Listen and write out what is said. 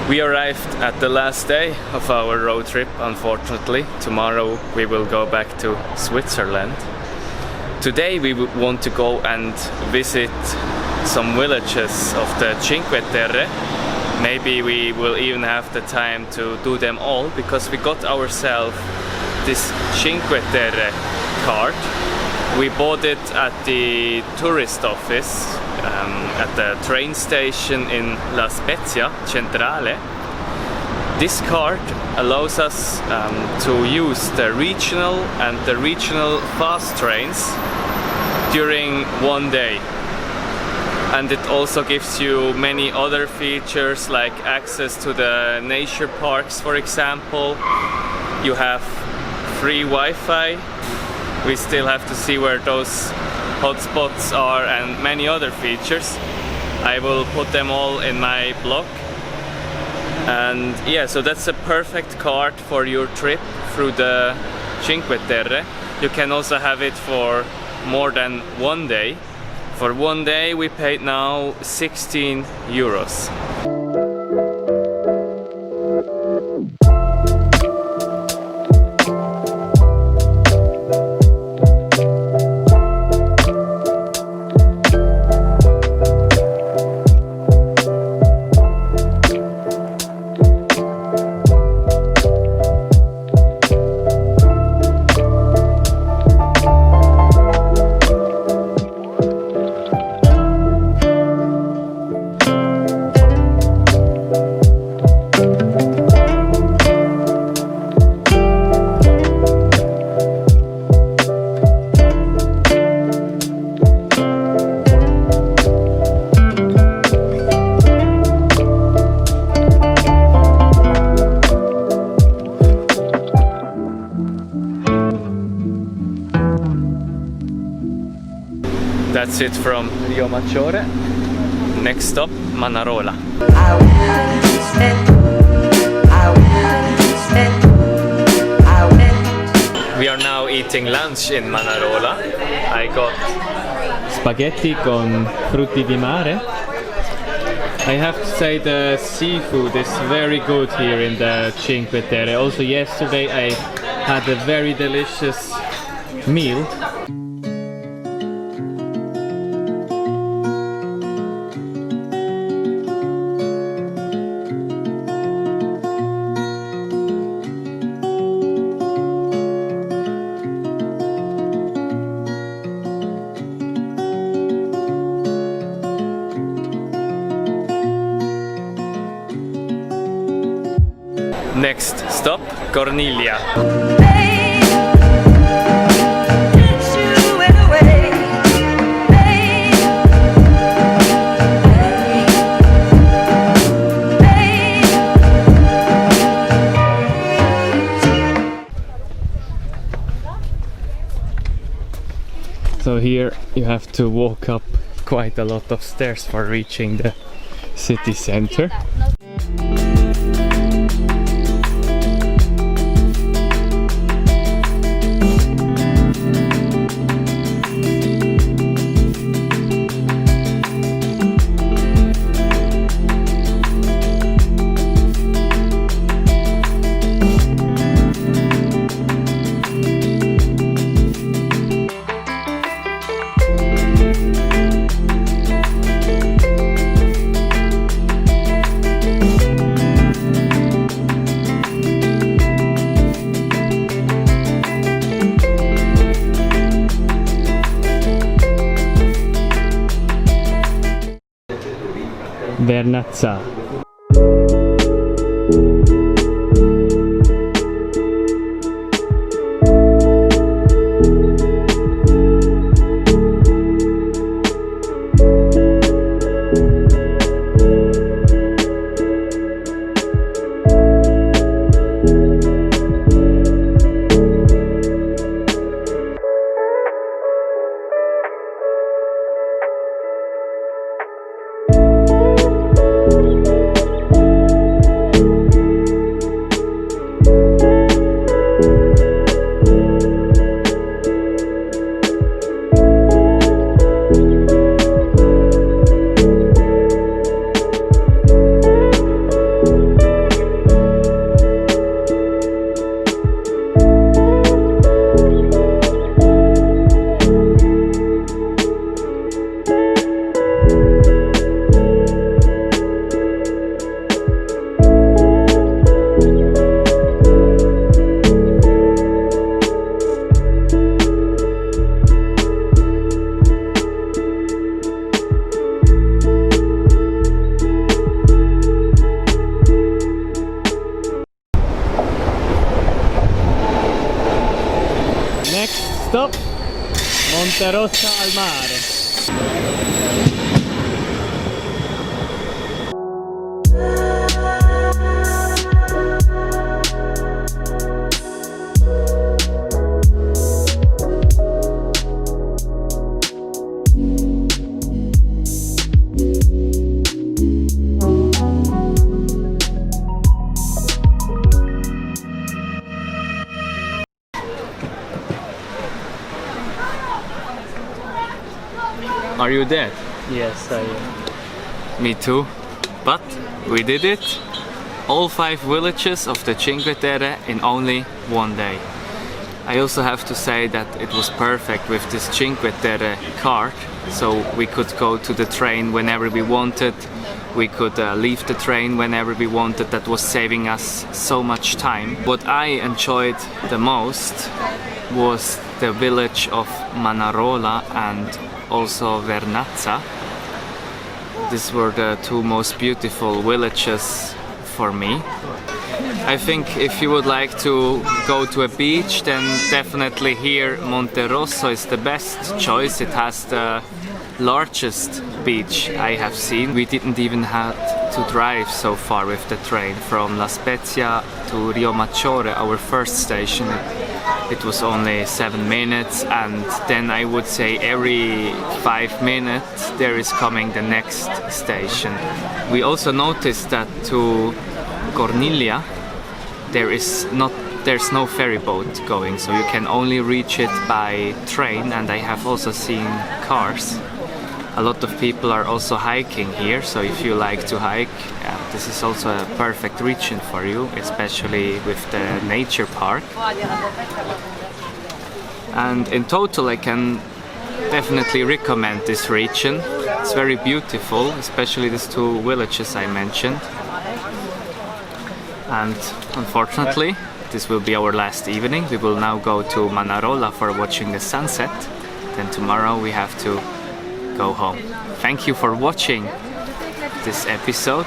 We arrived at the last day of our road trip, unfortunately. Tomorrow we will go back to Switzerland. Today we want to go and visit some villages of the Cinque Terre. Maybe we will even have the time to do them all, because we got ourselves this Cinque Terre card. We bought it at the tourist office at the train station in La Spezia Centrale. This card allows us to use the regional and the regional fast trains during one day. And it also gives you many other features, like access to the nature parks, for example. You have free Wi-Fi. We still have to see where those hotspots are, and many other features. I will put them all in my blog. And yeah, so that's a perfect card for your trip through the Cinque Terre. You can also have it for more than one day. For one day we paid now 16 euros. That's it from Riomaggiore. Next stop, Manarola. We are now eating lunch in Manarola. I got spaghetti con frutti di mare. I have to say the seafood is very good here in the Cinque Terre. Also yesterday I had a very delicious meal. Next stop, Corniglia. So here you have to walk up quite a lot of stairs for reaching the city center. Vernazza. Monterosso al mare. Are you dead? Yes, I am. Me too. But we did it. All 5 villages of the Cinque Terre in only one day. I also have to say that it was perfect with this Cinque Terre card, so we could go to the train whenever we wanted. We could leave the train whenever we wanted. That was saving us so much time. What I enjoyed the most was the village of Manarola and also Vernazza. These were the 2 most beautiful villages for me. I think if you would like to go to a beach, then definitely here Monterosso is the best choice. It has the largest beach I have seen. We didn't even have to drive so far with the train from La Spezia to Riomaggiore, our first station. It was only 7 minutes, and then I would say every 5 minutes there is coming the next station. We also noticed that to Corniglia there's no ferry boat going, so you can only reach it by train, and I have also seen cars. A lot of people are also hiking here, so if you like to hike, this is also a perfect region for you, especially with the nature park. And in total I can definitely recommend this region. It's very beautiful, especially these 2 villages I mentioned. And unfortunately, this will be our last evening. We will now go to Manarola for watching the sunset. Then tomorrow we have to go home. Thank you for watching this episode.